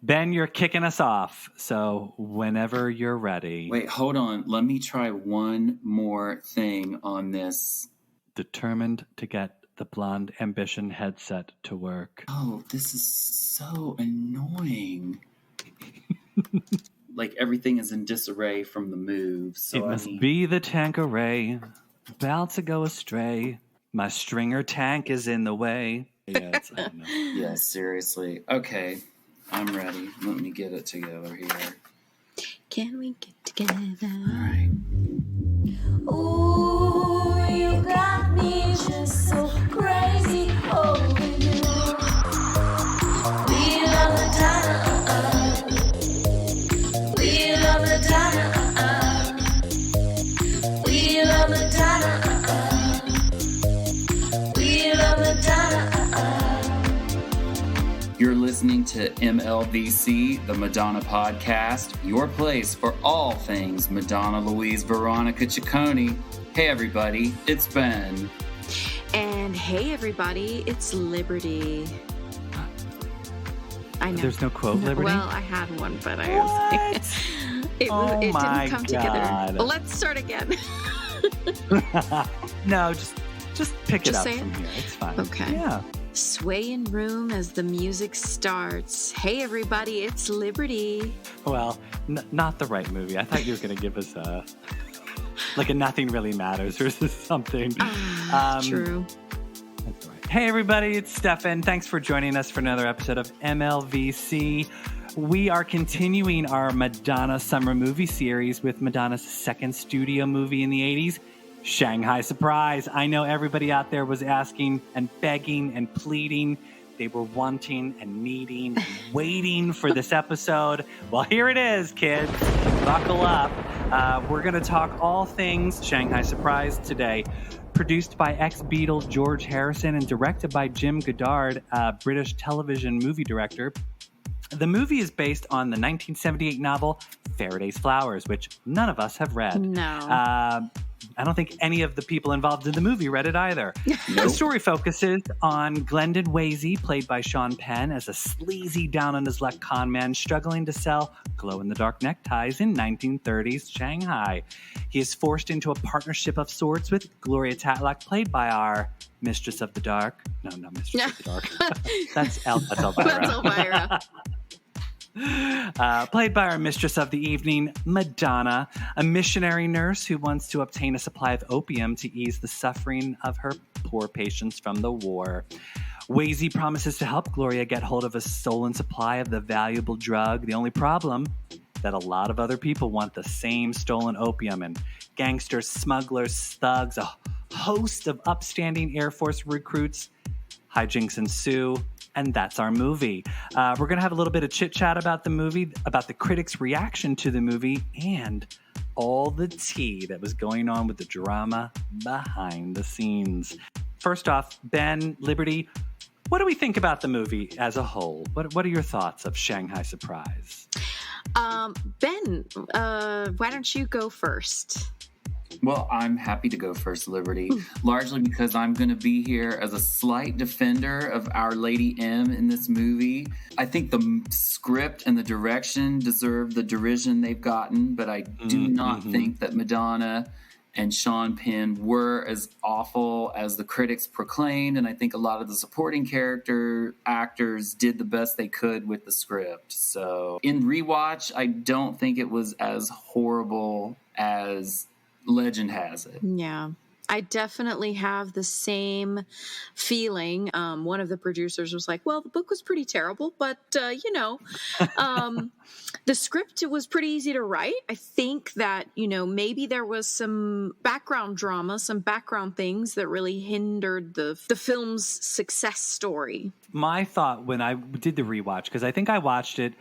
Ben, you're kicking us off. So whenever you're ready. Wait, hold on. Let me try one more thing on this. Determined to get the Blonde Ambition headset to work. Oh, this is so annoying. Like everything is in disarray from the moves. So it must be the Tanqueray, about to go astray. My stringer tank is in the way. Yeah, I don't know. Yeah, seriously. Okay, I'm ready. Let me get it together here. Can we get together? All right. Ooh, you got me just so crazy over you. We love the Madonna. We love the Madonna. We love the Madonna. We love the Madonna. You're listening to MLVC, the Madonna Podcast, your place for all things Madonna Louise Veronica Ciccone. Hey everybody, it's Ben. And hey everybody, it's Liberty. I know. There's no quote, Liberty? Well, I had one, but I was it didn't come together. Well, let's start again. No, just pick it up say from here. It's fine. Okay. Yeah. Sway in room as the music starts. Hey everybody, it's Liberty. Well, not the right movie. I thought you were going to give us a Nothing Really Matters or something. True. That's right. Hey everybody, it's Stefan. Thanks for joining us for another episode of MLVC. We are continuing our Madonna Summer Movie Series with Madonna's second studio movie in the 80s, Shanghai Surprise. I know everybody out there was asking and begging and pleading. They were wanting and needing and waiting for this episode. Well, here it is, kids. Buckle up. We're going to talk all things Shanghai Surprise today. Produced by ex-Beatle George Harrison and directed by Jim Goddard, a British television movie director. The movie is based on the 1978 novel Faraday's Flowers, which none of us have read. No. I don't think any of the people involved in the movie read it either. Nope. The story focuses on Glendon Wasey, played by Sean Penn, as a sleazy, down-on-his-luck con man struggling to sell glow-in-the-dark neckties in 1930s Shanghai. He is forced into a partnership of sorts with Gloria Tatlock, played by our Mistress of the Dark. No, not Mistress of the Dark. That's Elvira. That's Elvira. Played by our mistress of the evening, Madonna, a missionary nurse who wants to obtain a supply of opium to ease the suffering of her poor patients from the war. Wasey promises to help Gloria get hold of a stolen supply of the valuable drug. The only problem, that a lot of other people want the same stolen opium, and gangsters, smugglers, thugs, a host of upstanding Air Force recruits. Hijinks ensue. And that's our movie. We're going to have a little bit of chit-chat about the movie, about the critics' reaction to the movie, and all the tea that was going on with the drama behind the scenes. First off, Ben, Liberty, what do we think about the movie as a whole? What are your thoughts of Shanghai Surprise? Ben, why don't you go first? Well, I'm happy to go first, Liberty, largely because I'm going to be here as a slight defender of Our Lady M in this movie. I think the script and the direction deserve the derision they've gotten, but I do not think that Madonna and Sean Penn were as awful as the critics proclaimed, and I think a lot of the supporting character actors did the best they could with the script. So in rewatch, I don't think it was as horrible as legend has it. Yeah, I definitely have the same feeling. One of the producers was like, well, the book was pretty terrible, but, the script was pretty easy to write. I think that, maybe there was some background drama, some background things that really hindered the film's success story. My thought when I did the rewatch, because I think I watched it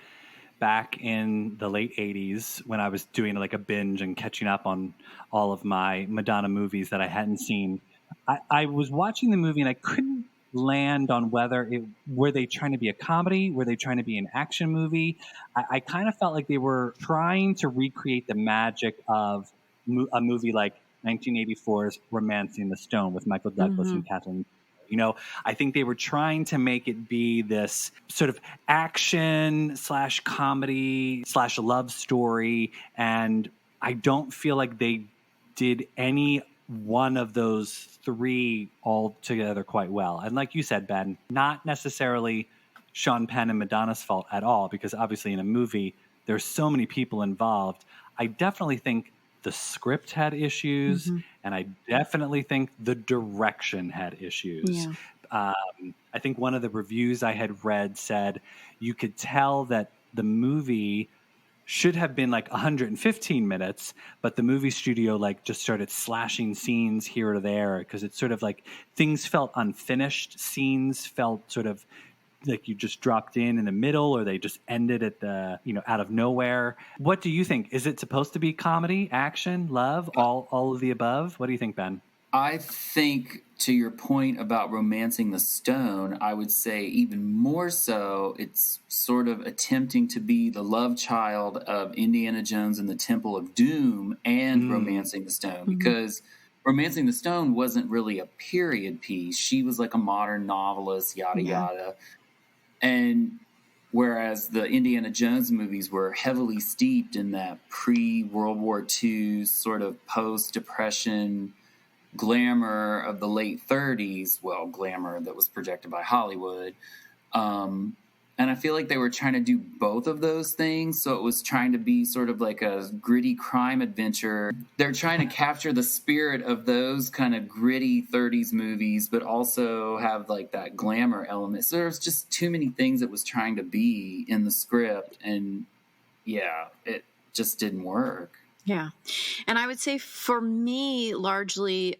back in the late 80s when I was doing like a binge and catching up on all of my Madonna movies that I hadn't seen. I was watching the movie and I couldn't land on were they trying to be a comedy? Were they trying to be an action movie? I kind of felt like they were trying to recreate the magic of a movie like 1984's Romancing the Stone with Michael Douglas and Kathleen I think they were trying to make it be this sort of action / comedy / love story. And I don't feel like they did any one of those three all together quite well. And like you said, Ben, not necessarily Sean Penn and Madonna's fault at all, because obviously in a movie, there's so many people involved. I definitely think the script had issues, and I definitely think the direction had issues. Yeah. I think one of the reviews I had read said you could tell that the movie should have been like 115 minutes, but the movie studio like just started slashing scenes here or there because it's sort of like things felt unfinished. Scenes felt sort of like you just dropped in the middle, or they just ended at the, out of nowhere. What do you think? Is it supposed to be comedy, action, love, all of the above? What do you think, Ben? I think, to your point about romancing the stone, I would say even more so, it's sort of attempting to be the love child of Indiana Jones and the Temple of Doom and romancing the stone, because romancing the stone wasn't really a period piece. She was like a modern novelist, yada, yada. And whereas the Indiana Jones movies were heavily steeped in that pre-World War II sort of post-Depression glamour of the late 30s, glamour that was projected by Hollywood. And I feel like they were trying to do both of those things. So it was trying to be sort of like a gritty crime adventure. They're trying to capture the spirit of those kind of gritty 30s movies, but also have like that glamour element. So there's just too many things it was trying to be in the script. And it just didn't work. Yeah. And I would say for me, largely,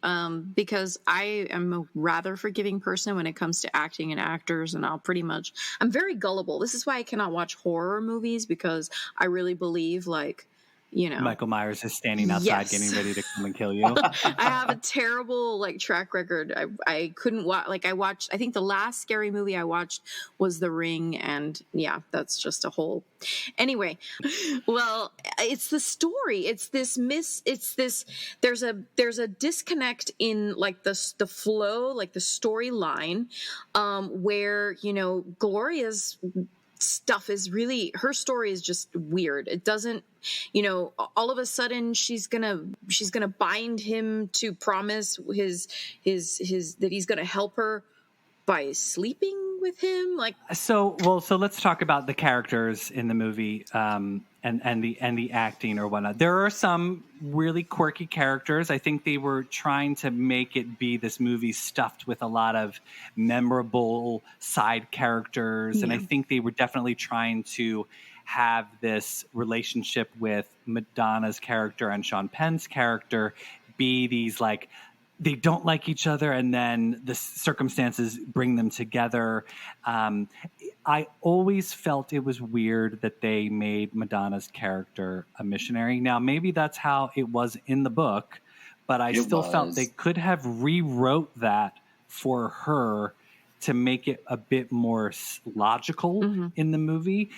because I am a rather forgiving person when it comes to acting and actors, and I'm very gullible. This is why I cannot watch horror movies, because I really believe Michael Myers is standing outside getting ready to come and kill you. I have a terrible track record. I couldn't watch, I think the last scary movie I watched was The Ring, and that's just a whole, anyway. Well, it's the story. It's this there's a disconnect in the flow, the storyline, where, Gloria's stuff is really, her story is just weird. It doesn't, all of a sudden she's gonna bind him to promise his that he's gonna help her by sleeping with him. So let's talk about the characters in the movie, and the acting or whatnot. There are some really quirky characters. I think they were trying to make it be this movie stuffed with a lot of memorable side characters. And I think they were definitely trying to have this relationship with Madonna's character and Sean Penn's character be these they don't like each other, and then the circumstances bring them together. I always felt it was weird that they made Madonna's character a missionary. Now, maybe that's how it was in the book, but I still felt they could have rewrote that for her to make it a bit more logical in the movie,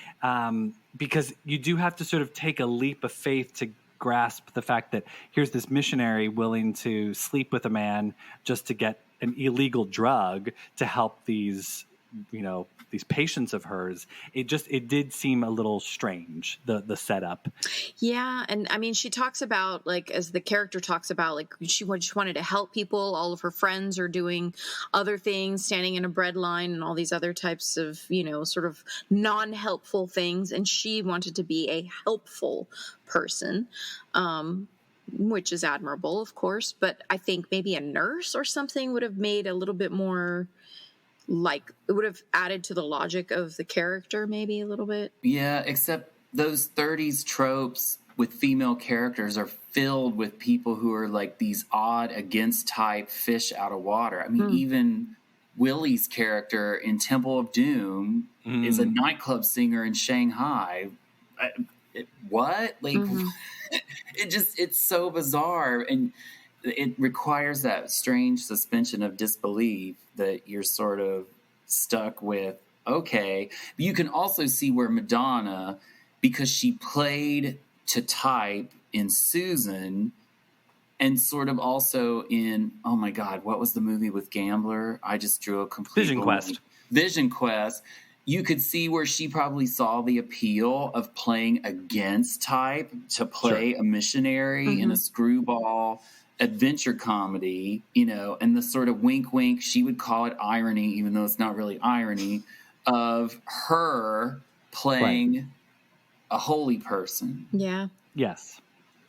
because you do have to sort of take a leap of faith to grasp the fact that here's this missionary willing to sleep with a man just to get an illegal drug to help these patients of hers. It did seem a little strange, the setup. Yeah. And I mean, she talks about, as the character talks about, she just wanted to help people. All of her friends are doing other things, standing in a bread line and all these other types of, sort of non-helpful things. And she wanted to be a helpful person, which is admirable, of course. But I think maybe a nurse or something would have made a little bit more, it would have added to the logic of the character maybe a little bit. Yeah, except those 30s tropes with female characters are filled with people who are these odd against type fish out of water. I mean, even Willie's character in Temple of Doom is a nightclub singer in Shanghai. What? It's so bizarre, and it requires that strange suspension of disbelief that you're sort of stuck with. Okay. But you can also see where Madonna, because she played to type in Susan, And sort of also in, oh my God, what was the movie with Gambler? I just drew a complete Vision blank. Quest. Vision Quest. You could see where she probably saw the appeal of playing against type to play a missionary in a screwball adventure comedy, you know, and the sort of wink, wink, she would call it irony, even though it's not really irony, of her playing a holy person. Yeah, Yes.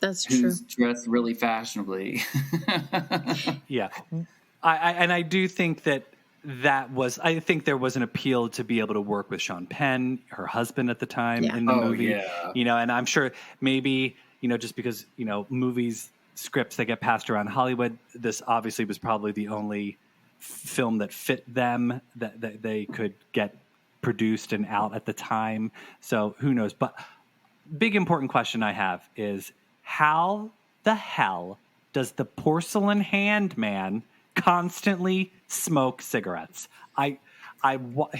that's true. Who's dressed really fashionably. Yeah. I do think that I think there was an appeal to be able to work with Sean Penn, her husband at the time in the movie. Yeah. You know, and I'm sure maybe, you know, just because, you know, movies, scripts that get passed around Hollywood, this obviously was probably the only film that fit them that they could get produced and out at the time. So who knows? But big important question I have is, how the hell does the Porcelain Hand Man constantly smoke cigarettes?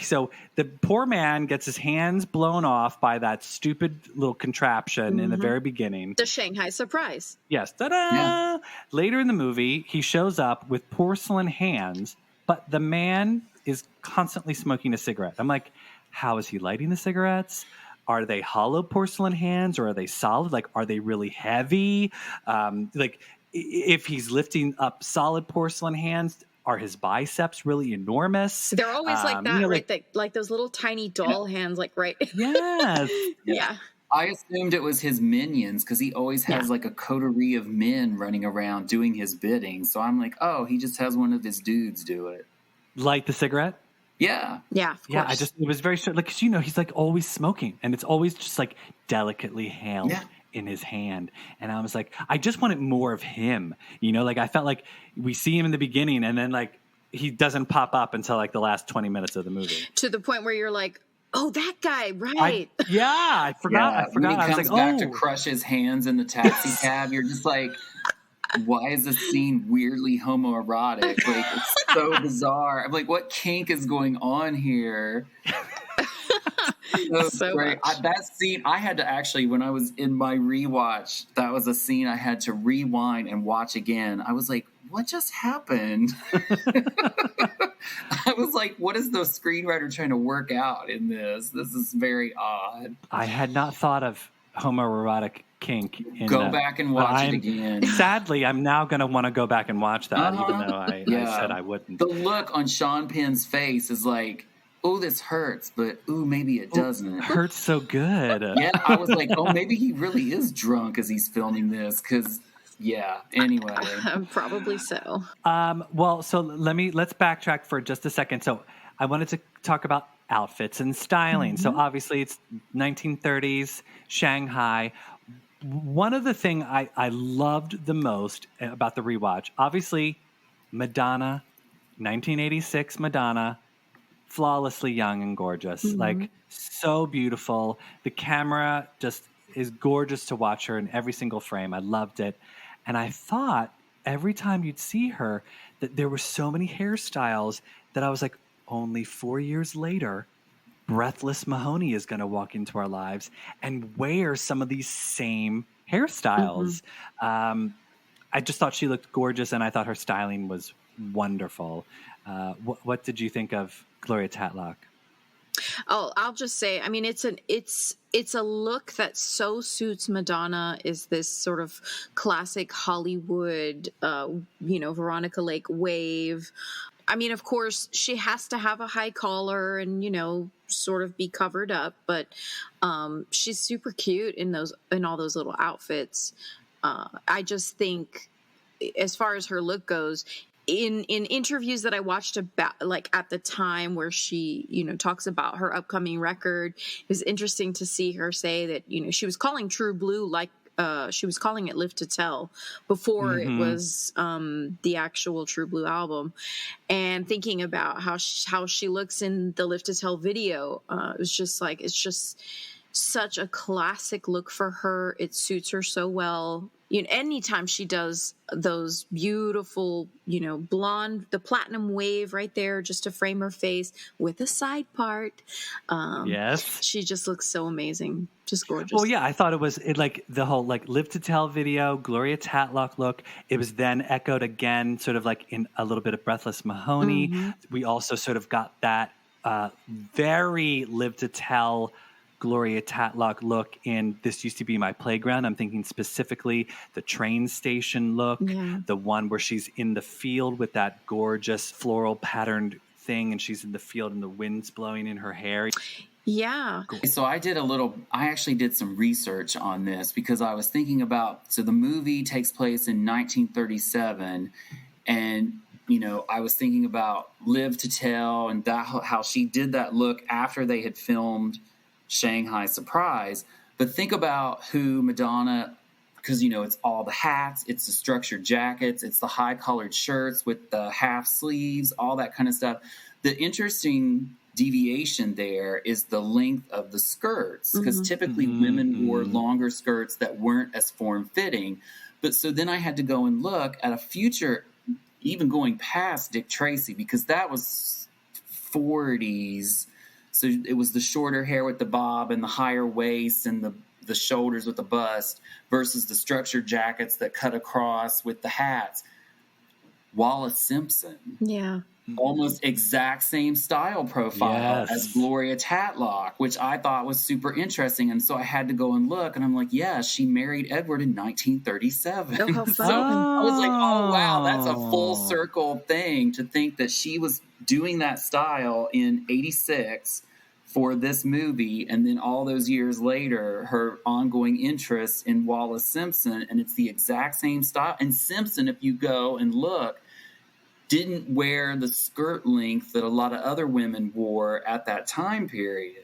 So the poor man gets his hands blown off by that stupid little contraption in the very beginning. The Shanghai Surprise. Yes. Ta-da! Yeah. Later in the movie, he shows up with porcelain hands, but the man is constantly smoking a cigarette. I'm like, how is he lighting the cigarettes? Are they hollow porcelain hands or are they solid? Like, are they really heavy? Like, if he's lifting up solid porcelain hands, are his biceps really enormous? They're always like that, you know, right? Like those little tiny doll hands, like, right? Yes. Yeah. I assumed it was his minions because he always has like a coterie of men running around doing his bidding. So I'm like, oh, he just has one of his dudes do it. Light the cigarette? Yeah. Yeah, of course. Yeah, it was very strange. Like, 'cause, you know, he's like always smoking and it's always just like delicately held in his hand. And I was like, I just wanted more of him, you know, like I felt like we see him in the beginning and then like he doesn't pop up until like the last 20 minutes of the movie. To the point where you're like, oh, that guy, right? I forgot. When he I was comes like, back to crush his hands in the taxi cab, you're just like, why is this scene weirdly homoerotic? Like, it's so bizarre. I'm like, what kink is going on here? So great. That scene, I had to actually, when I was in my rewatch, that was a scene I had to rewind and watch again. I was like, what just happened? I was like, what is the screenwriter trying to work out in this? This is very odd. I had not thought of homoerotic kink. Go back and watch it again. Sadly, I'm now going to want to go back and watch that, even though I said I wouldn't. The look on Sean Penn's face is like, oh, this hurts, but ooh, maybe it doesn't. It hurts so good. Yeah, I was like, oh, maybe he really is drunk as he's filming this, because, yeah, anyway. Probably so. Well, so let's backtrack for just a second. So I wanted to talk about outfits and styling. So obviously it's 1930s, Shanghai. One of the things I loved the most about the rewatch, obviously Madonna, 1986 Madonna, flawlessly young and gorgeous, like so beautiful. The camera just is gorgeous to watch her in every single frame. I loved it. And I thought every time you'd see her that there were so many hairstyles that I was like, only 4 years later, Breathless Mahoney is going to walk into our lives and wear some of these same hairstyles. I just thought she looked gorgeous, and I thought her styling was wonderful. What did you think of Gloria Tatlock? Oh, I'll just say, I mean, it's a look that so suits Madonna. Is this sort of classic Hollywood, Veronica Lake wave. I mean, of course, she has to have a high collar and, sort of be covered up, but she's super cute in all those little outfits. I just think, as far as her look goes, in interviews that I watched about, like at the time where she, talks about her upcoming record, it was interesting to see her say that, she was calling True Blue like she was calling it Live to Tell before it was the actual True Blue album, and thinking about how she looks in the Live to Tell video. It's just such a classic look for her. It suits her so well. Anytime she does those beautiful, blonde, the platinum wave right there just to frame her face with a side part. Yes. She just looks so amazing. Just gorgeous. Well, yeah, I thought it was like the whole like Live to Tell video, Gloria Tatlock look. It was then echoed again, sort of like in a little bit of Breathless Mahoney. Mm-hmm. We also sort of got that very Live to Tell Gloria Tatlock look in This Used to Be My Playground. I'm thinking specifically the train station look, the one where she's in the field with that gorgeous floral patterned thing and she's in the field and the wind's blowing in her hair. Yeah. So I actually did some research on this because I was thinking about, so the movie takes place in 1937 and I was thinking about Live to Tell and how she did that look after they had filmed Shanghai Surprise. But think about who Madonna, because, it's all the hats, it's the structured jackets, it's the high collared shirts with the half sleeves, all that kind of stuff. The interesting deviation there is the length of the skirts, because typically women wore longer skirts that weren't as form-fitting. But so then I had to go and look at a future, even going past Dick Tracy, because that was 40s. So it was the shorter hair with the bob and the higher waist and the shoulders with the bust versus the structured jackets that cut across with the hats. Wallace Simpson. Yeah. Almost exact same style profile as Gloria Tatlock, which I thought was super interesting. And so I had to go and look, and I'm like, she married Edward in 1937. Oh, how fun. So I was like, oh, wow, that's a full circle thing to think that she was doing that style in 86 for this movie. And then all those years later, her ongoing interest in Wallace Simpson, and it's the exact same style. And Simpson, if you go and look, didn't wear the skirt length that a lot of other women wore at that time period.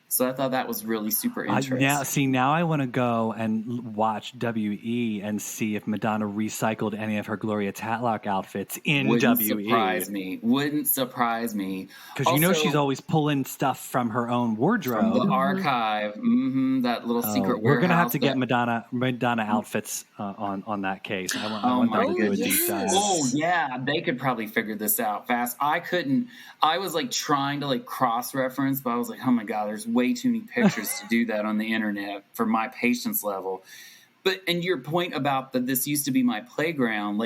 So I thought that was really super interesting. Now I want to go and watch WE and see if Madonna recycled any of her Gloria Tatlock outfits in WE. Wouldn't surprise me. Because she's always pulling stuff from her own wardrobe. From the archive. That little secret warehouse. We're going to have to get Madonna outfits on that case. I want them to do a deep dive. Oh, yeah. They could probably figure this out fast. I couldn't. I was trying to cross-reference, but I was like, oh my God, there's way too many pictures to do that on the internet for my patience level. And your point about This Used to Be My Playground,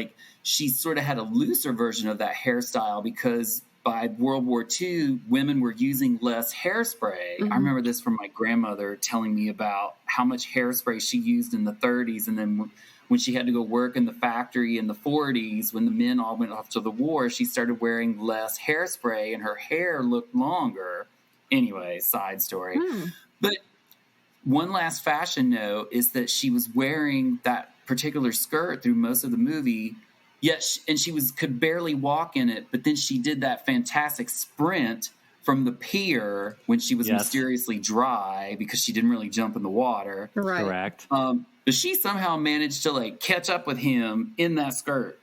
she sort of had a looser version of that hairstyle because by World War II, women were using less hairspray. I remember this from my grandmother telling me about how much hairspray she used in the 30s. And then when she had to go work in the factory in the 40s, when the men all went off to the war, she started wearing less hairspray and her hair looked longer. Anyway, side story. But one last fashion note is that she was wearing that particular skirt through most of the movie, and she could barely walk in it, but then she did that fantastic sprint from the pier when she was mysteriously dry because she didn't really jump in the water. Right. Correct. But she somehow managed to catch up with him in that skirt.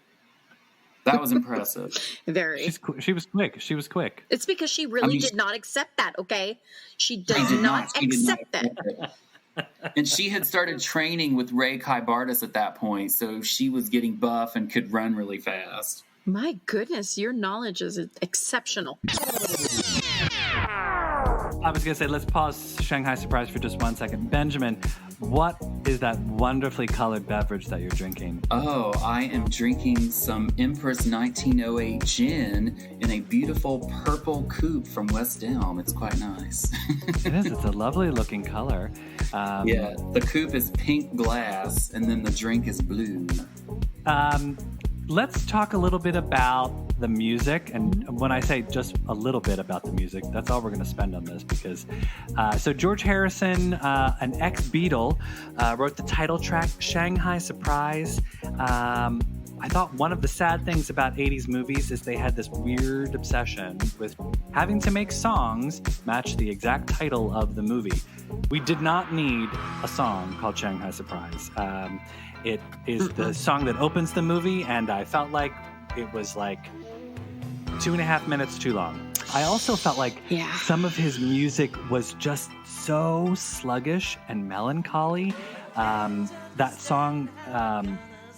That was impressive. Very. She was quick. It's because she really did not accept that, okay? She does not accept that. And she had started training with Ray Kaibartis at that point, so she was getting buff and could run really fast. My goodness, your knowledge is exceptional. I was going to say, let's pause Shanghai Surprise for just 1 second. Benjamin, what is that wonderfully colored beverage that you're drinking? Oh, I am drinking some Empress 1908 gin in a beautiful purple coupe from West Elm. It's quite nice. It is. It's a lovely looking color. The coupe is pink glass, and then the drink is blue. Let's talk a little bit about the music. And when I say just a little bit about the music, that's all we're going to spend on this because so George Harrison, an ex-Beatle, wrote the title track Shanghai Surprise. I thought one of the sad things about 80s movies is they had this weird obsession with having to make songs match the exact title of the movie. We did not need a song called Shanghai Surprise. It is the song that opens the movie, and I felt like it was 2.5 minutes too long. I also felt like Yeah. some of his music was just so sluggish and melancholy. That song,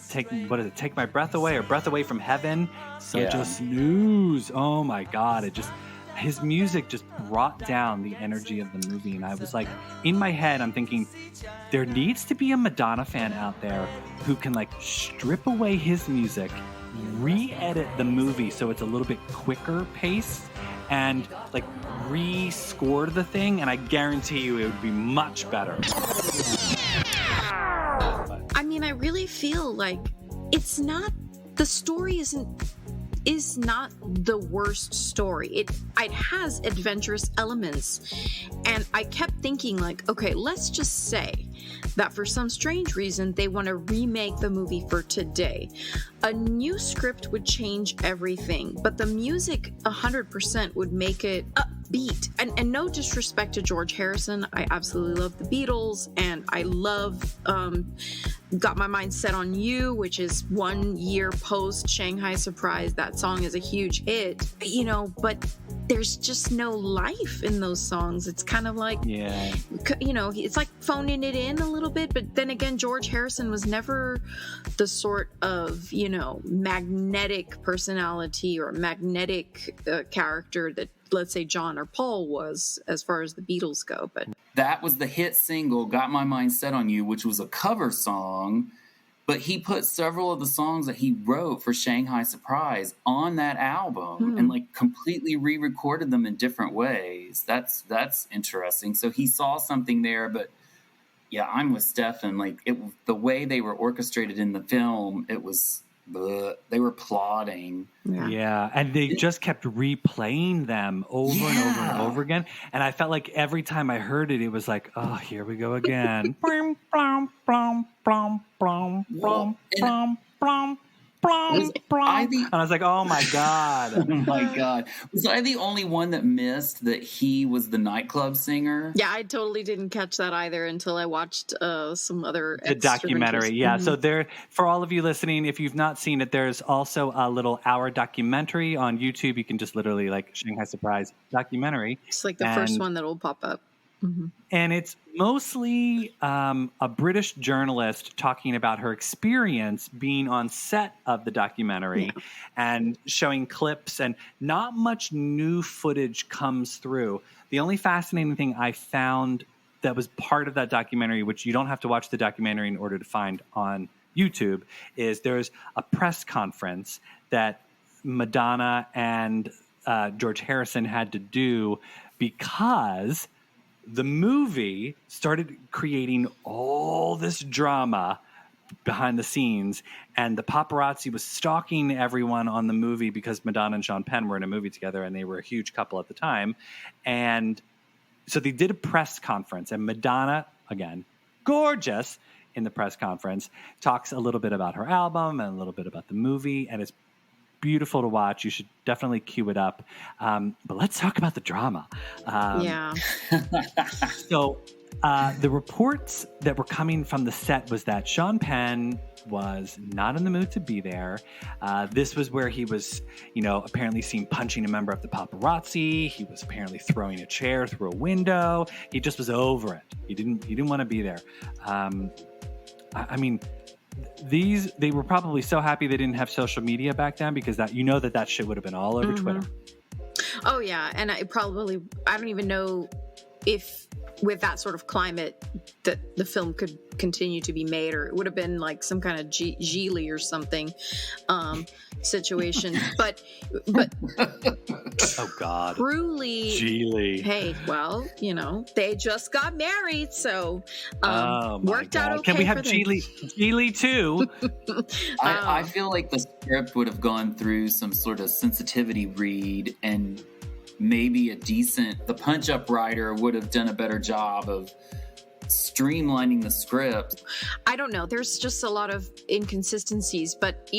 Take My Breath Away, or Breath Away from Heaven, such a snooze. Oh my God. His music just brought down the energy of the movie. And I was like, in my head, I'm thinking, there needs to be a Madonna fan out there who can like strip away his music, re-edit the movie so it's a little bit quicker paced, and like re-score the thing, and I guarantee you it would be much better. I mean, I really feel like the story is not the worst story. It has adventurous elements. And I kept thinking like, okay, let's just say that for some strange reason, they want to remake the movie for today. A new script would change everything, but the music 100% would make it upbeat. And no disrespect to George Harrison. I absolutely love the Beatles, and I love Got My Mind Set on You, which is 1 year post Shanghai Surprise. That song is a huge hit, but there's just no life in those songs. It's kind of like, it's like phoning it in a little bit. But then again, George Harrison was never the sort of, magnetic personality or magnetic character that, let's say, John or Paul was, as far as the Beatles go. But that was the hit single, Got My Mind Set on You, which was a cover song. But he put several of the songs that he wrote for Shanghai Surprise on that album and like completely re-recorded them in different ways. That's interesting. So he saw something there, but yeah, I'm with Stefan. Like the way they were orchestrated in the film, it was they were plodding. Yeah, and they just kept replaying them over and over and over again. And I felt like every time I heard it, it was like, oh, here we go again. And I was like, oh my God. Oh my God. Was I the only one that missed that he was the nightclub singer? Yeah, I totally didn't catch that either until I watched some other the documentary. Yeah. So there, for all of you listening, if you've not seen it, there's also a little hour documentary on YouTube. You can just literally like Shanghai Surprise documentary. It's like the first one that will pop up. Mm-hmm. And it's mostly a British journalist talking about her experience being on set of the documentary and showing clips, and not much new footage comes through. The only fascinating thing I found that was part of that documentary, which you don't have to watch the documentary in order to find on YouTube, is there's a press conference that Madonna and George Harrison had to do because the movie started creating all this drama behind the scenes, and the paparazzi was stalking everyone on the movie because Madonna and Sean Penn were in a movie together, and they were a huge couple at the time. And so they did a press conference, and Madonna, again, gorgeous in the press conference, talks a little bit about her album and a little bit about the movie, and it's beautiful to watch. You should definitely queue it up. But let's talk about the drama. So the reports that were coming from the set was that Sean Penn was not in the mood to be there. This was where he was, apparently seen punching a member of the paparazzi. He was apparently throwing a chair through a window. He just was over it. He didn't want to be there. I mean, they were probably so happy they didn't have social media back then, because that shit would have been all over Twitter. Oh yeah, and I don't even know if with that sort of climate that the film could continue to be made, or it would have been like some kind of Geely or something situation. but oh God, truly, Geely. Hey, well, they just got married, so worked out okay. Can we have Geely too? I feel like the script would have gone through some sort of sensitivity read, and maybe the punch-up writer would have done a better job of streamlining the script. I don't know. There's just a lot of inconsistencies, but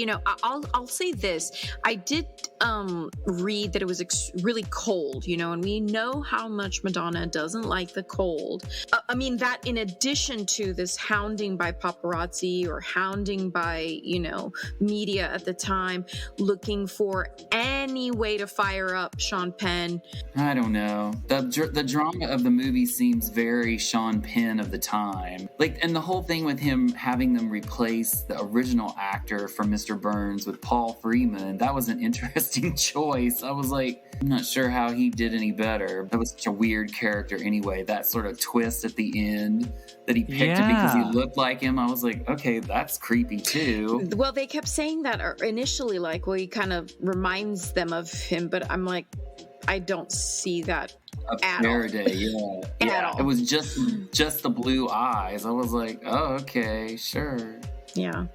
I'll say this. I did read that it was really cold, and we know how much Madonna doesn't like the cold. I mean, that in addition to this hounding by paparazzi or hounding by, media at the time, looking for any way to fire up Sean Penn. I don't know. The drama of the movie seems very Sean Penn of the time. And the whole thing with him having them replace the original actor from Mr. Burns with Paul Freeman, that was an interesting choice. I was like, I'm not sure how he did any better. That was such a weird character anyway. That sort of twist at the end that he picked it because he looked like him. I was like, okay, that's creepy too. Well, they kept saying that initially, he kind of reminds them of him, but I'm like, I don't see that at Faraday, all. Yeah. At all. It was just the blue eyes. I was like, oh, okay, sure. Yeah.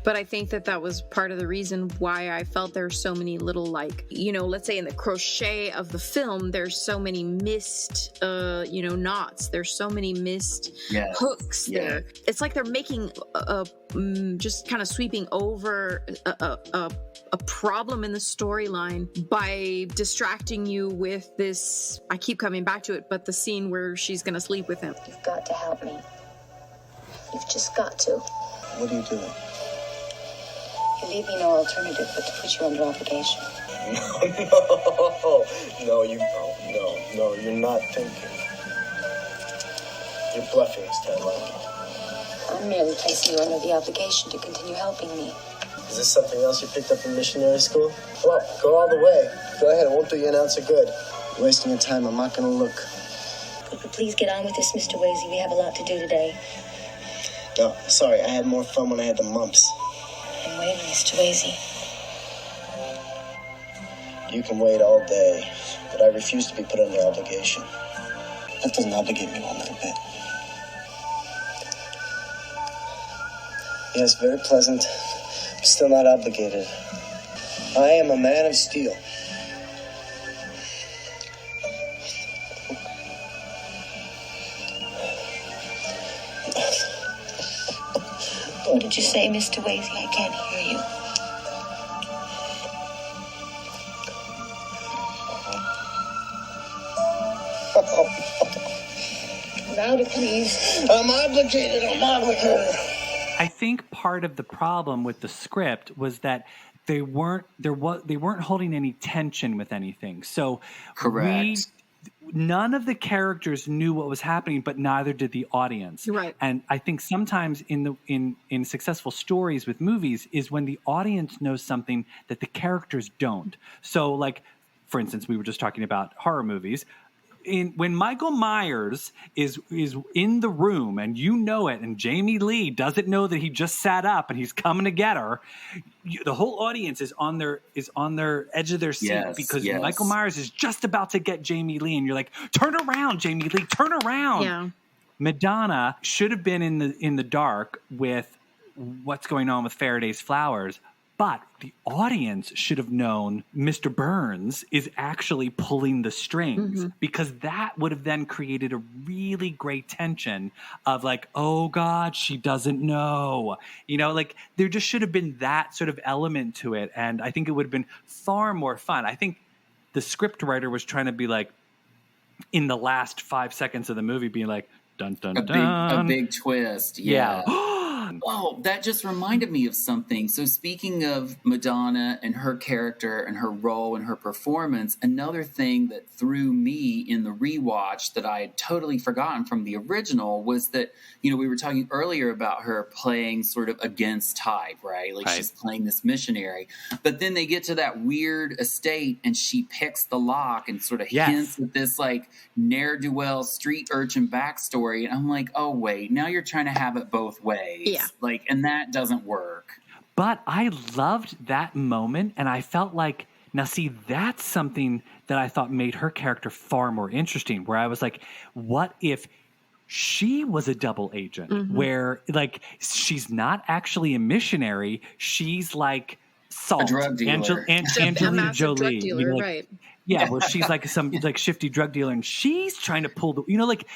But I think that was part of the reason why I felt there's so many little, let's say in the crochet of the film, there's so many missed, knots. There's so many missed hooks there. It's like they're making just kind of sweeping over a problem in the storyline by distracting you with this. I keep coming back to it, but the scene where she's going to sleep with him. You've got to help me. You've just got to. What are you doing? You leave me no alternative but to put you under obligation. No, you're not thinking. You're bluffing, Stan. I'm merely placing you under the obligation to continue helping me. Is this something else you picked up in missionary school? Well, go all the way. Go ahead, it won't do you an ounce of good. You're wasting your time, I'm not gonna look. Could we please get on with this, Mr. Wasey? We have a lot to do today. No, sorry, I had more fun when I had the mumps. I'm waiting, Mr. Wasey. You can wait all day, but I refuse to be put under obligation. That doesn't obligate me one little bit. Yes, very pleasant, but still not obligated. I am a man of steel. What did you say, Mr. Wasey? I can't hear you. Louder, please. I'm obligated. I think part of the problem with the script was that they weren't holding any tension with anything. So correct. None of the characters knew what was happening, but neither did the audience. Right. And I think sometimes in successful stories with movies is when the audience knows something that the characters don't. So, for instance, we were just talking about horror movies. When Michael Myers is in the room and you know it, and Jamie Lee doesn't know that he just sat up and he's coming to get her, the whole audience is on their edge of their seat because Michael Myers is just about to get Jamie Lee, and you're like, turn around, Jamie Lee, turn around. Yeah. Madonna should have been in the dark with what's going on with Faraday's flowers. But the audience should have known Mr. Burns is actually pulling the strings, because that would have then created a really great tension of oh God, she doesn't know. There just should have been that sort of element to it. And I think it would have been far more fun. I think the script writer was trying to be in the last 5 seconds of the movie being dun, dun, dun. A big twist. Yeah. Oh, that just reminded me of something. So speaking of Madonna and her character and her role and her performance, another thing that threw me in the rewatch that I had totally forgotten from the original was that, we were talking earlier about her playing sort of against type, right? She's playing this missionary. But then they get to that weird estate and she picks the lock and sort of hints at this ne'er-do-well street urchin backstory. And I'm like, oh, wait, now you're trying to have it both ways. Yeah. And that doesn't work. But I loved that moment, and I felt now see, that's something that I thought made her character far more interesting, where I was like, what if she was a double agent, where she's not actually a missionary, she's Salt, a drug dealer. Angelina Jolie, drug dealer, right? Yeah, where she's some shifty drug dealer, and she's trying to pull the,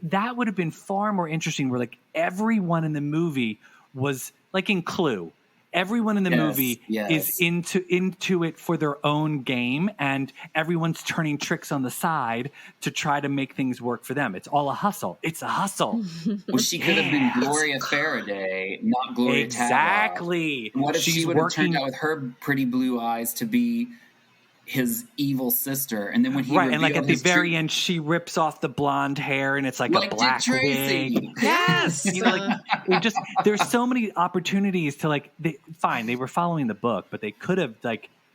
that would have been far more interesting. Where everyone in the movie was in Clue, everyone in the movie yes. is into it for their own game, and everyone's turning tricks on the side to try to make things work for them. It's all a hustle. It's a hustle. Well, she could have been Gloria Faraday, not Gloria Exactly. Tadlock. What if she would have turned out with her pretty blue eyes to be his evil sister, and then when he and like at the very end, she rips off the blonde hair, and it's like a black wig. Yes, there's so many opportunities to they were following the book, but they could have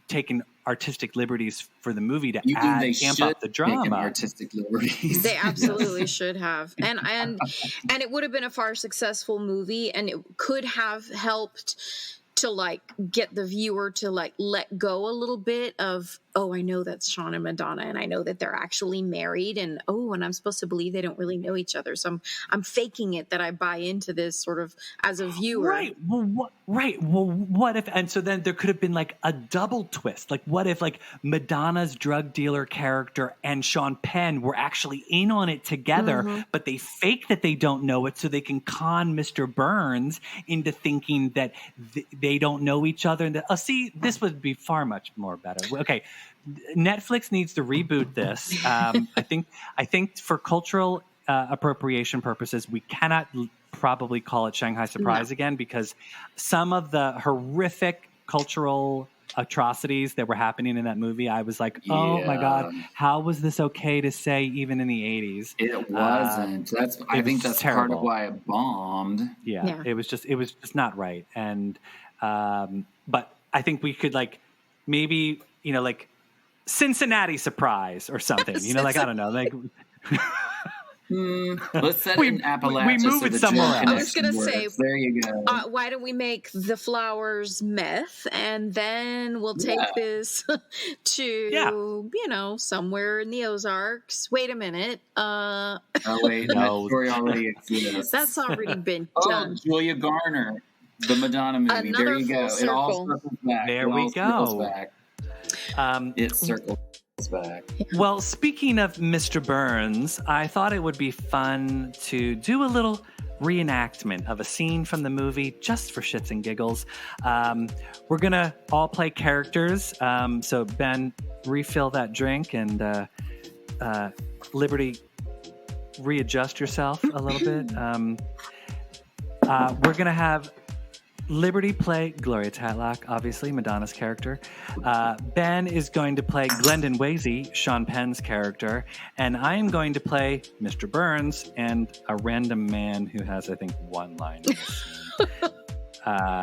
taken artistic liberties for the movie to amp up the drama. Artistic liberties. They absolutely should have, and it would have been a far successful movie, and it could have helped to get the viewer to let go a little bit of, oh, I know that's Sean and Madonna, and I know that they're actually married, and and I'm supposed to believe they don't really know each other, so I'm faking it that I buy into this sort of as a viewer. Right. Well, what if? And so then there could have been a double twist. What if Madonna's drug dealer character and Sean Penn were actually in on it together, but they fake that they don't know it so they can con Mr. Burns into thinking that they don't know each other. And see, this would be far much more better. Okay. Netflix needs to reboot this. I think for cultural appropriation purposes, we cannot probably call it Shanghai Surprise again, because some of the horrific cultural atrocities that were happening in that movie, I was like, oh my God, how was this okay to say even in the 80s? It wasn't. I think that's terrible. Part of why it bombed. Yeah. It was just not right. And but I think we could maybe Cincinnati Surprise or something, I don't know, let's set it in Appalachia. We move it somewhere else. I was going to say, there you go. Why don't we make the flowers meth, and then we'll take this to, somewhere in the Ozarks. Wait a minute. Oh, wait, no. That story already exists. That's already been done. Julia Garner, the Madonna movie. Another there you go. Circle. It all circles back. There we go. It circles back. Well, speaking of Mr. Burns, I thought it would be fun to do a little reenactment of a scene from the movie just for shits and giggles. We're going to all play characters. So, Ben, refill that drink, and Liberty, readjust yourself a little bit. We're going to have Liberty play Gloria Tadlock, obviously, Madonna's character. Ben is going to play Glendon Wasey, Sean Penn's character. And I am going to play Mr. Burns and a random man who has, I think, one line in this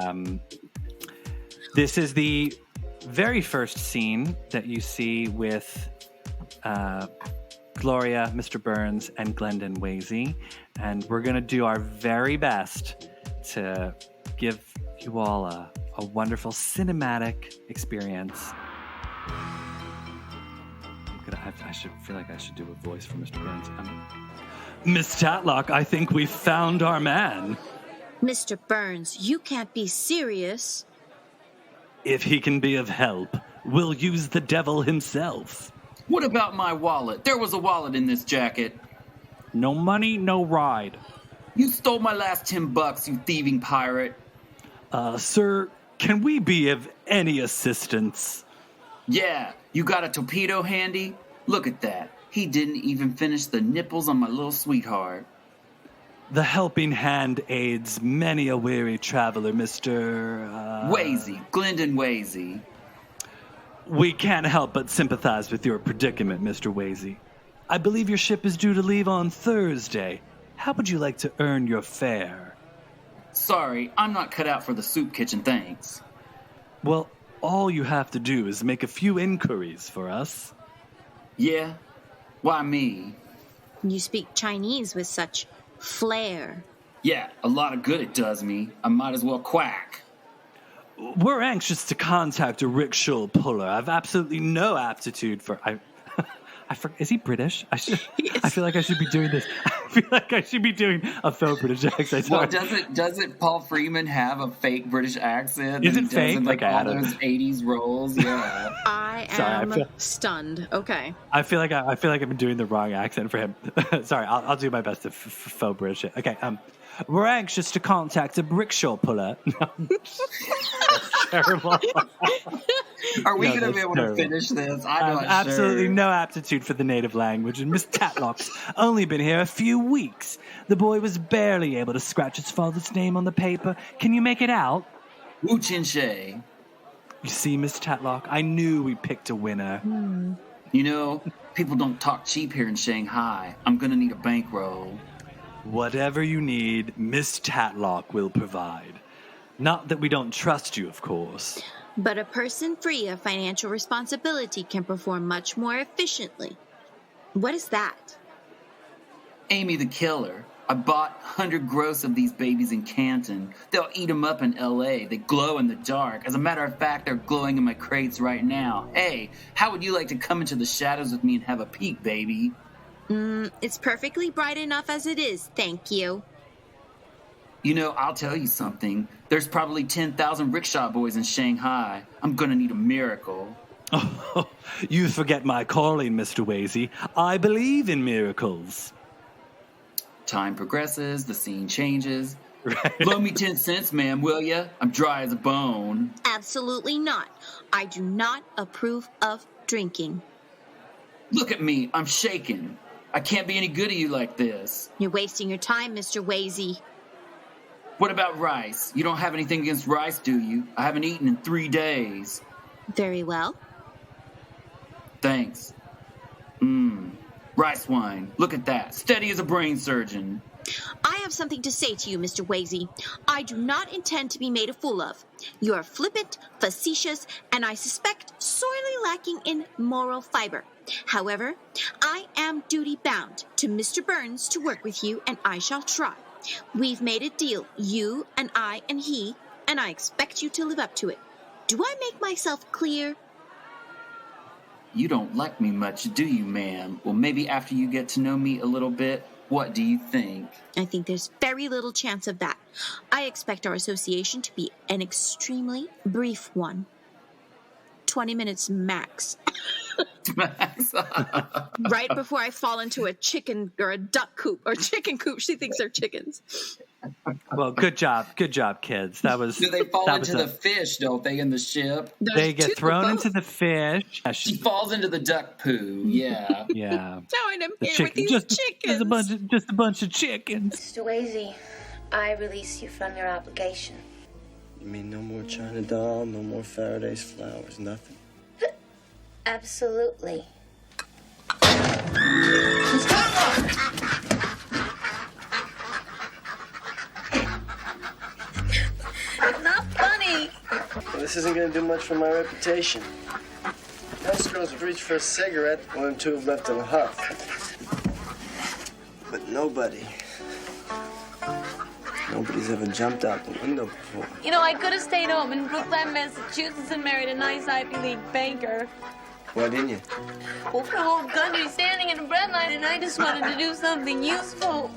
scene. This is the very first scene that you see with Gloria, Mr. Burns, and Glendon Wasey. And we're going to do our very best to give you all a wonderful cinematic experience. I should feel like I should do a voice for Mr. Burns. Miss Tatlock, I think we found our man. Mr. Burns, you can't be serious. If he can be of help, we'll use the devil himself. What about my wallet? There was a wallet in this jacket. No money, no ride. You stole my last $10, you thieving pirate. Sir, can we be of any assistance? Yeah, you got a torpedo handy? Look at that. He didn't even finish the nipples on my little sweetheart. The helping hand aids many a weary traveler, Mr. Wasey, Glendon Wasey. We can't help but sympathize with your predicament, Mr. Wasey. I believe your ship is due to leave on Thursday. How would you like to earn your fare? Sorry, I'm not cut out for the soup kitchen, thanks. Well, all you have to do is make a few inquiries for us. Yeah? Why me? You speak Chinese with such flair. Yeah, a lot of good it does me. I might as well quack. We're anxious to contact a rickshaw puller. I've absolutely no aptitude for... Is he British? I feel like I should be doing this. feel like I should be doing a faux British accent. Well, doesn't Paul Freeman have a fake British accent? Is it fake? Like Okay, all those 80s roles? Yeah. I am stunned. Okay. I feel like I've been doing the wrong accent for him. Sorry, I'll do my best to faux British. Okay. We're anxious to contact a rickshaw puller. That's terrible. Are we going to be able to finish this? I'm not absolutely sure. No aptitude for the native language, and Miss Tatlock's only been here a few weeks. The boy was barely able to scratch his father's name on the paper. Can you make it out? Wu Chin Shay. You see, Miss Tatlock, I knew we picked a winner. You know, people don't talk cheap here in Shanghai. I'm going to need a bankroll. Whatever you need, Miss Tatlock will provide. Not that we don't trust you, of course. But a person free of financial responsibility can perform much more efficiently. What is that? Amy the Killer. I bought 100 gross of these babies in Canton. They'll eat them up in L.A. They glow in the dark. As a matter of fact, they're glowing in my crates right now. Hey, how would you like to come into the shadows with me and have a peek, baby? It's perfectly bright enough as it is, thank you. You know, I'll tell you something. There's probably 10,000 rickshaw boys in Shanghai. I'm gonna need a miracle. Oh, you forget my calling, Mr. Wazy. I believe in miracles. Time progresses, the scene changes. Right. Loan me 10 cents, ma'am, will ya? I'm dry as a bone. Absolutely not. I do not approve of drinking. Look at me, I'm shaking. I can't be any good to you like this. You're wasting your time, Mr. Wazy. What about rice? You don't have anything against rice, do you? I haven't eaten in 3 days. Very well. Thanks. Rice wine. Look at that. Steady as a brain surgeon. I have something to say to you, Mr. Wazy. I do not intend to be made a fool of. You are flippant, facetious, and I suspect sorely lacking in moral fiber. However, I am duty-bound to Mr. Burns to work with you, and I shall try. We've made a deal, you and I and he, and I expect you to live up to it. Do I make myself clear? You don't like me much, do you, ma'am? Well, maybe after you get to know me a little bit, what do you think? I think there's very little chance of that. I expect our association to be an extremely brief one. 20 minutes max. Right before I fall into a chicken or a duck coop or chicken coop. She thinks they're chickens. Well, good job, kids. That was. Do they fall into the fish, don't they, in the ship? They get thrown into the fish. She falls into the duck poo, yeah. Yeah. Now I'm here with these chickens. Just a bunch of chickens. Mr. Wazy, I release you from your obligation. You mean no more China doll, no more Faraday's flowers, nothing? Absolutely. Not funny. Well, this isn't going to do much for my reputation. Most girls would reach for a cigarette, one or two have left in a huff. But nobody's ever jumped out the window before. You know, I could have stayed home in Brookline, Massachusetts and married a nice Ivy League banker. Why didn't you? Well, for the whole country standing in a bread line, and I just wanted to do something useful.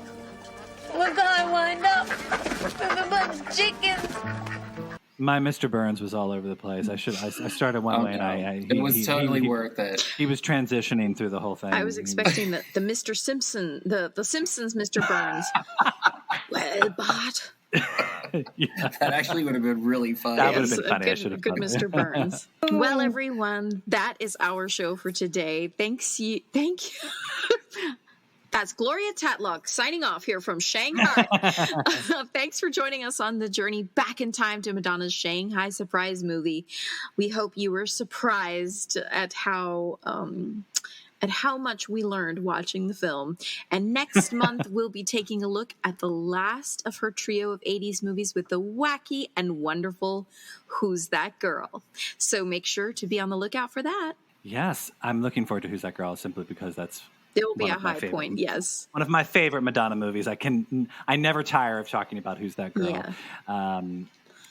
Look how I wind up with a bunch of chickens. My Mr. Burns was all over the place. I started one way, and it was totally worth it. He was transitioning through the whole thing. I was expecting the Mr. Simpson, the Simpsons Mr. Burns. Well, Bart. Yeah. That actually would have been really funny. That would have been funny. Good Mr. Burns. Well, everyone, that is our show for today. Thank you. That's Gloria Tatlock signing off here from Shanghai. Thanks for joining us on the journey back in time to Madonna's Shanghai Surprise movie. We hope you were surprised at how much we learned watching the film. And next month, we'll be taking a look at the last of her trio of 80s movies with the wacky and wonderful Who's That Girl? So make sure to be on the lookout for that. Yes, I'm looking forward to Who's That Girl simply because that's There will be a high point, yes. one of my favorite Madonna movies. I never tire of talking about Who's That Girl. Yeah.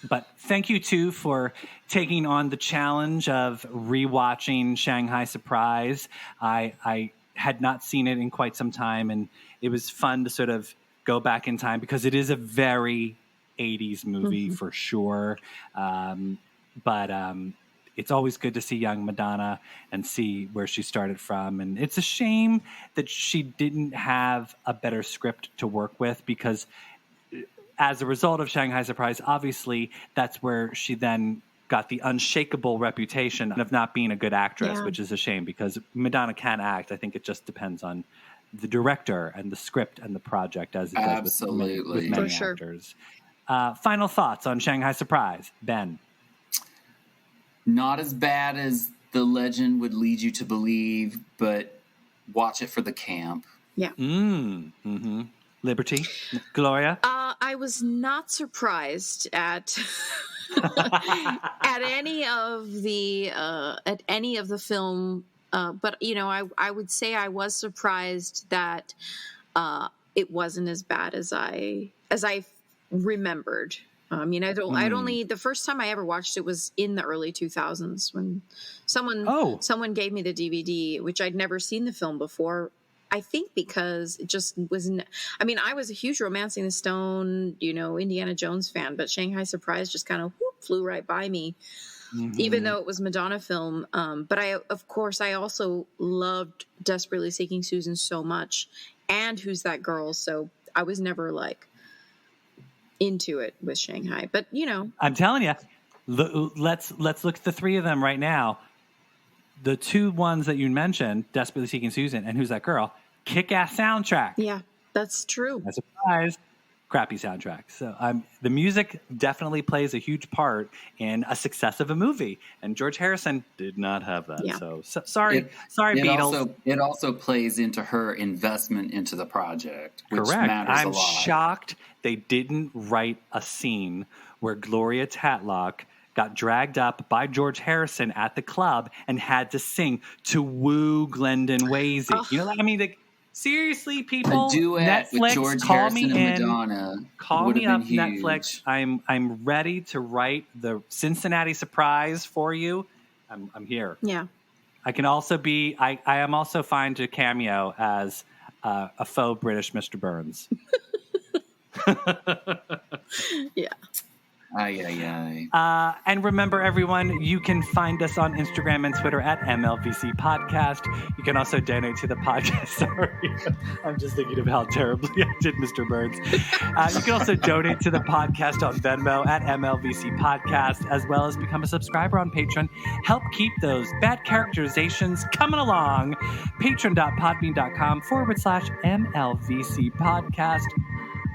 But thank you, too, for taking on the challenge of rewatching Shanghai Surprise. I had not seen it in quite some time, and it was fun to sort of go back in time because it is a very 80s movie for sure. But it's always good to see young Madonna and see where she started from. And it's a shame that she didn't have a better script to work with, because as a result of Shanghai Surprise, obviously that's where she then got the unshakable reputation of not being a good actress, which is a shame because Madonna can act. I think it just depends on the director and the script and the project, as it does with many actors. Final thoughts on Shanghai Surprise, Ben? Not as bad as the legend would lead you to believe, but watch it for the camp. Yeah. Liberty, Gloria? I was not surprised at at any of the film, but I would say I was surprised that it wasn't as bad as I remembered. The first time I ever watched it was in the early 2000s when someone gave me the DVD, which I'd never seen the film before. I think because it just wasn't. I was a huge Romancing the Stone, Indiana Jones fan, but Shanghai Surprise just kind of flew right by me, even though it was a Madonna film. But I also loved Desperately Seeking Susan so much, and Who's That Girl? So I was never into it with Shanghai, but I'm telling you, let's look at the three of them right now. The two ones that you mentioned, Desperately Seeking Susan and Who's That Girl, kick-ass soundtrack. Yeah, that's true. No surprise, crappy soundtrack. So the music definitely plays a huge part in a success of a movie, and George Harrison did not have that. Yeah. So sorry, Beatles. It also plays into her investment into the project, which Correct. matters a lot. I'm shocked they didn't write a scene where Gloria Tatlock got dragged up by George Harrison at the club and had to sing To Woo Glendon Wasey. Seriously, people, a duet Netflix, with George call Harrison me and in. Madonna. Call me up, huge. Netflix. I'm ready to write the Cincinnati Surprise for you. I'm here. Yeah. I can also be. I am also fine to cameo as a faux British Mr. Burns. Yeah. And remember, everyone, you can find us on Instagram and Twitter at MLVC Podcast. You can also donate to the podcast. Sorry, I'm just thinking of how terribly I did Mr. Burns. You can also donate to the podcast on Venmo at MLVC Podcast, as well as become a subscriber on Patreon. Help keep those bad characterizations coming along. Patreon.podbean.com/MLVC Podcast.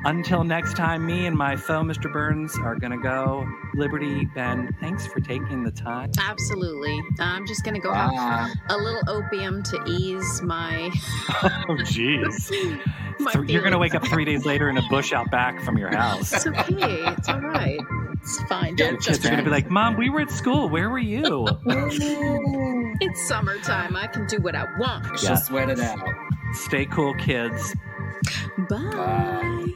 Until next time, me and my faux Mr. Burns are going to go. Liberty, Ben, thanks for taking the time. Absolutely. I'm just going to go have a little opium to ease my... Oh, jeez. You're going to wake up 3 days later in a bush out back from your house. It's okay. It's all right. It's fine. Your kids are going to be like, Mom, we were at school. Where were you? It's summertime. I can do what I want. Just sweat it out. Stay cool, kids. Bye.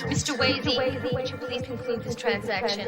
Mr. Wasey, would you please conclude this transaction?